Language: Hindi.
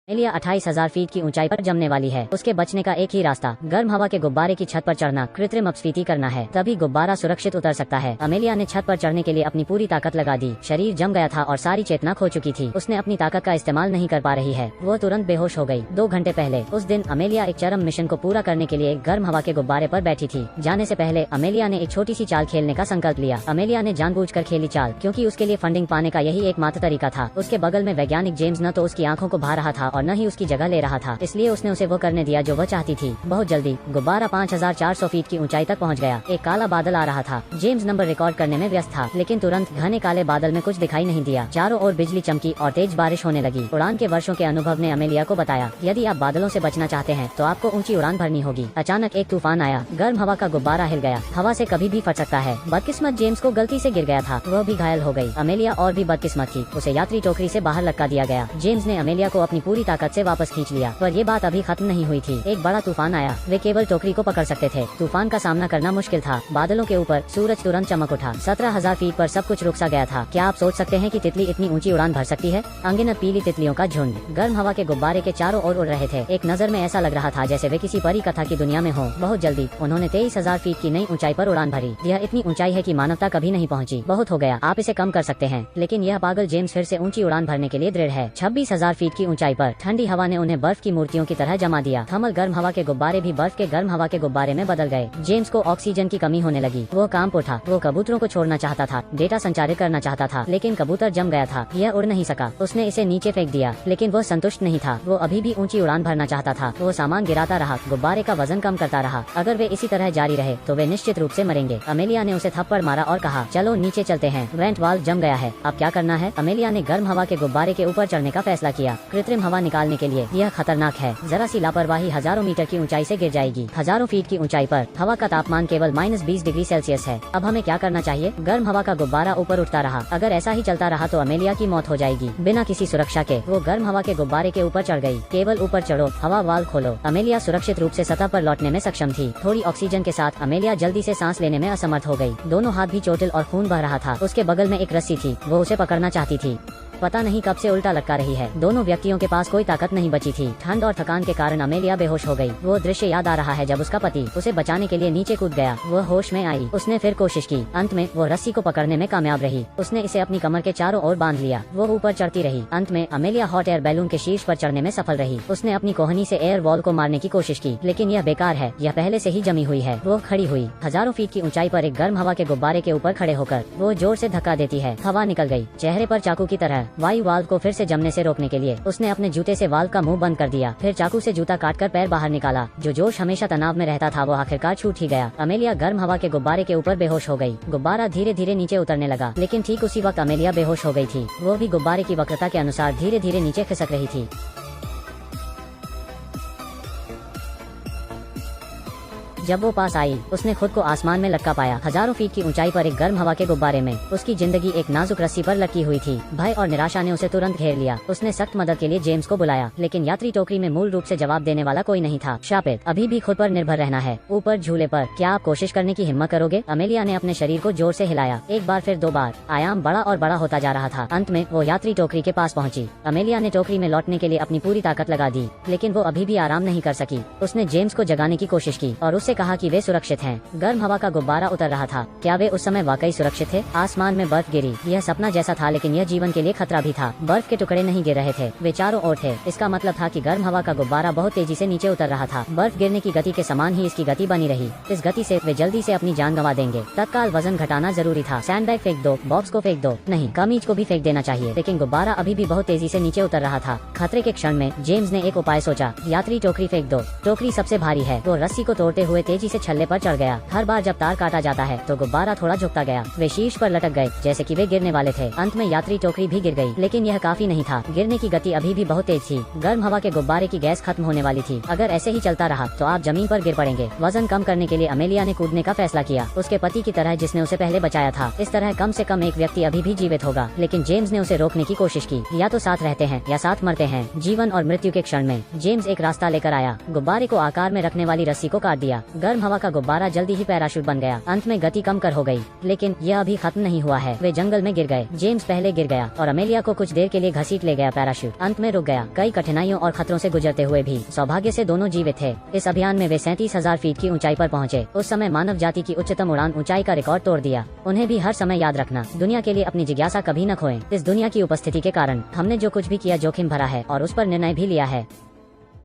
अमेलिया 28,000 फीट की ऊंचाई पर जमने वाली है। उसके बचने का एक ही रास्ता गर्म हवा के गुब्बारे की छत पर चढ़ना, कृत्रिम अपस्फीति करना है, तभी गुब्बारा सुरक्षित उतर सकता है। अमेलिया ने छत पर चढ़ने के लिए अपनी पूरी ताकत लगा दी। शरीर जम गया था और सारी चेतना खो चुकी थी। उसने अपनी ताकत का इस्तेमाल नहीं कर पा रही है। वो तुरंत बेहोश हो गई। 2 घंटे पहले उस दिन अमेलिया एक चरम मिशन को पूरा करने के लिए गर्म हवा के गुब्बारे पर बैठी थी। जाने से पहले अमेलिया ने एक छोटी सी चाल खेलने का संकल्प लिया। अमेलिया ने जानबूझकर खेली चाल, क्योंकि उसके लिए फंडिंग पाने का यही एकमात्र तरीका था। उसके बगल में वैज्ञानिक जेम्स न तो उसकी आंखों को भा रहा था और न ही उसकी जगह ले रहा था, इसलिए उसने उसे वो करने दिया जो वह चाहती थी। बहुत जल्दी गुब्बारा 5,400 फीट की ऊंचाई तक पहुंच गया। एक काला बादल आ रहा था। जेम्स नंबर रिकॉर्ड करने में व्यस्त था, लेकिन तुरंत घने काले बादल में कुछ दिखाई नहीं दिया। चारों ओर बिजली चमकी और तेज बारिश होने लगी। उड़ान के वर्षों के अनुभव ने अमेलिया को बताया, यदि आप बादलों से बचना चाहते हैं तो आपको ऊंची उड़ान भरनी होगी। अचानक एक तूफान आया। गर्म हवा का गुब्बारा हिल गया। हवा से कभी भी फट सकता है। बदकिस्मत जेम्स को गलती से गिर गया था। वह भी घायल हो गई। अमेलिया और भी बदकिस्मत थी। उसे यात्री टोकरी से बाहर लटका दिया गया। जेम्स ने अमेलिया को अपनी पूरी ताकत से वापस खींच लिया, पर ये बात अभी खत्म नहीं हुई थी। एक बड़ा तूफान आया। वे केवल टोकरी को पकड़ सकते थे। तूफान का सामना करना मुश्किल था। बादलों के ऊपर सूरज तुरंत चमक उठा। 17,000 फीट पर सब कुछ रुक सा गया था। क्या आप सोच सकते हैं कि तितली इतनी ऊंची उड़ान भर सकती है? अनगिनत पीली तितलियों का झुंड गर्म हवा के गुब्बारे के चारों ओर उड़ रहे थे। एक नजर में ऐसा लग रहा था जैसे वे किसी परी कथा की दुनिया में हो। बहुत जल्दी उन्होंने 23,000 फीट की नई ऊंचाई पर उड़ान भरी। यह इतनी ऊंचाई है कि मानवता कभी नहीं पहुंची। बहुत हो गया, आप इसे कम कर सकते हैं। लेकिन यह पागल जेम्स फिर से ऊंची उड़ान भरने के लिए दृढ़ है। 26,000 फीट की ऊंचाई पर ठंडी हवा ने उन्हें बर्फ की मूर्तियों की तरह जमा दिया। थर्मल गर्म हवा के गुब्बारे भी बर्फ के गर्म हवा के गुब्बारे में बदल गए। जेम्स को ऑक्सीजन की कमी होने लगी। वो कांप उठा। वो कबूतरों को छोड़ना चाहता था, डेटा संचारित करना चाहता था, लेकिन कबूतर जम गया था। यह उड़ नहीं सका। उसने इसे नीचे फेंक दिया, लेकिन वो संतुष्ट नहीं था। वो अभी भी ऊंची उड़ान भरना चाहता था। वो सामान गिराता रहा, गुब्बारे का वजन कम करता रहा। अगर वे इसी तरह जारी रहे तो वे निश्चित रूप से मरेंगे। अमेलिया ने उसे थप्पड़ मारा और कहा, चलो नीचे चलते हैं, वेंट वाल्व जम गया है, अब क्या करना है? अमेलिया ने गर्म हवा के गुब्बारे के ऊपर चढ़ने का फैसला किया। कृत्रिम हवा निकालने के लिए यह खतरनाक है। जरा सी लापरवाही हजारों मीटर की ऊंचाई से गिर जाएगी। हजारों फीट की ऊंचाई पर हवा का तापमान केवल -20 डिग्री सेल्सियस है। अब हमें क्या करना चाहिए? गर्म हवा का गुब्बारा ऊपर उठता रहा। अगर ऐसा ही चलता रहा तो अमेलिया की मौत हो जाएगी। बिना किसी सुरक्षा के वो गर्म हवा के गुब्बारे के ऊपर चढ़ गई। केवल ऊपर चढ़ो, हवा वाल्व खोलो। अमेलिया सुरक्षित रूप से सतह पर लौटने में सक्षम थी। थोड़ी ऑक्सीजन के साथ अमेलिया जल्दी से सांस लेने में असमर्थ हो गई। दोनों हाथ भी चोटिल और खून बह रहा था। उसके बगल में एक रस्सी थी। वो उसे पकड़ना चाहती थी, पता नहीं कब से उल्टा लटका रही है। दोनों व्यक्तियों के पास कोई ताकत नहीं बची थी। ठंड और थकान के कारण अमेलिया बेहोश हो गई। वो दृश्य याद आ रहा है जब उसका पति उसे बचाने के लिए नीचे कूद गया। वो होश में आई। उसने फिर कोशिश की। अंत में वो रस्सी को पकड़ने में कामयाब रही। उसने इसे अपनी कमर के चारों ओर बांध लिया। वो ऊपर चढ़ती रही। अंत में अमेलिया हॉट एयर बैलून के शीर्ष पर चढ़ने में सफल रही। उसने अपनी कोहनी से एयर वॉल को मारने की कोशिश की, लेकिन यह बेकार है। यह पहले से ही जमी हुई है। वो खड़ी हुई। हजारों फीट की ऊंचाई पर एक गर्म हवा के गुब्बारे के ऊपर खड़े होकर वो जोर से धक्का देती है। हवा निकल गई। चेहरे पर चाकू की तरह वायु वाल्व को फिर से जमने से रोकने के लिए उसने अपने जूते से वाल्व का मुंह बंद कर दिया। फिर चाकू से जूता काटकर पैर बाहर निकाला। जो जोश हमेशा तनाव में रहता था वो आखिरकार छूट ही गया। अमेलिया गर्म हवा के गुब्बारे के ऊपर बेहोश हो गई। गुब्बारा धीरे धीरे नीचे उतरने लगा, लेकिन ठीक उसी वक्त अमेलिया बेहोश हो गई थी। वो भी गुब्बारे की वक्रता के अनुसार धीरे धीरे नीचे खिसक रही थी। जब वो पास आई, उसने खुद को आसमान में लटका पाया। हजारों फीट की ऊंचाई पर एक गर्म हवा के गुब्बारे में उसकी जिंदगी एक नाजुक रस्सी पर लटकी हुई थी। भय और निराशा ने उसे तुरंत घेर लिया। उसने सख्त मदद के लिए जेम्स को बुलाया, लेकिन यात्री टोकरी में मूल रूप से जवाब देने वाला कोई नहीं था। शापित, अभी भी खुद पर निर्भर रहना है। ऊपर झूले पर क्या आप कोशिश करने की हिम्मत करोगे? अमेलिया ने अपने शरीर को जोर से हिलाया। एक बार फिर 2 बार। आयाम बड़ा और बड़ा होता जा रहा था। अंत में वो यात्री टोकरी के पास पहुंची। अमेलिया ने टोकरी में लौटने के लिए अपनी पूरी ताकत लगा दी, लेकिन वो अभी भी आराम नहीं कर सकी। उसने जेम्स को जगाने की कोशिश की और उससे कहा कि वे सुरक्षित हैं। गर्म हवा का गुब्बारा उतर रहा था। क्या वे उस समय वाकई सुरक्षित थे? आसमान में बर्फ गिरी। यह सपना जैसा था, लेकिन यह जीवन के लिए खतरा भी था। बर्फ के टुकड़े नहीं गिर रहे थे, वे चारों ओर थे। इसका मतलब था कि गर्म हवा का गुब्बारा बहुत तेजी से नीचे उतर रहा था। बर्फ गिरने की गति के समान ही इसकी गति बनी रही। इस गति से वे जल्दी से अपनी जान गंवा देंगे। तत्काल वजन घटाना जरूरी था। सैंडबैग फेंक दो, बॉक्स को फेंक दो, नहीं, कमीज को भी फेंक देना चाहिए। लेकिन गुब्बारा अभी भी बहुत तेजी से नीचे उतर रहा था। खतरे के क्षण में जेम्स ने एक उपाय सोचा। यात्री टोकरी फेंक दो। टोकरी सबसे भारी है। वो रस्सी को तोड़ते हुए तेजी से छल्ले पर चढ़ गया। हर बार जब तार काटा जाता है तो गुब्बारा थोड़ा झुकता गया। वे शीर्ष पर लटक गए जैसे कि वे गिरने वाले थे। अंत में यात्री टोकरी भी गिर गई, लेकिन यह काफी नहीं था। गिरने की गति अभी भी बहुत तेज थी। गर्म हवा के गुब्बारे की गैस खत्म होने वाली थी। अगर ऐसे ही चलता रहा तो आप जमीन पर गिर पड़ेंगे। वजन कम करने के लिए अमेलिया ने कूदने का फैसला किया, उसके पति की तरह जिसने उसे पहले बचाया था। इस तरह कम से कम एक व्यक्ति अभी भी जीवित होगा। लेकिन जेम्स ने उसे रोकने की कोशिश की। या तो साथ रहते हैं या साथ मरते हैं। जीवन और मृत्यु के क्षण में जेम्स एक रास्ता लेकर आया। गुब्बारे को आकार में रखने वाली रस्सी को काट दिया। गर्म हवा का गुब्बारा जल्दी ही पैराशूट बन गया। अंत में गति कम कर हो गई, लेकिन यह अभी खत्म नहीं हुआ है। वे जंगल में गिर गए। जेम्स पहले गिर गया और अमेलिया को कुछ देर के लिए घसीट ले गया। पैराशूट अंत में रुक गया। कई कठिनाइयों और खतरों से गुजरते हुए भी सौभाग्य से दोनों जीवित थे। इस अभियान में वे 37,000 फीट की ऊंचाई पर पहुंचे। उस समय मानव जाति की उच्चतम उड़ान ऊंचाई का रिकॉर्ड तोड़ दिया। उन्हें भी हर समय याद रखना, दुनिया के लिए अपनी जिज्ञासा कभी न खोएं। इस दुनिया की उपस्थिति के कारण हमने जो कुछ भी किया जोखिम भरा है और उस पर निर्णय भी लिया है।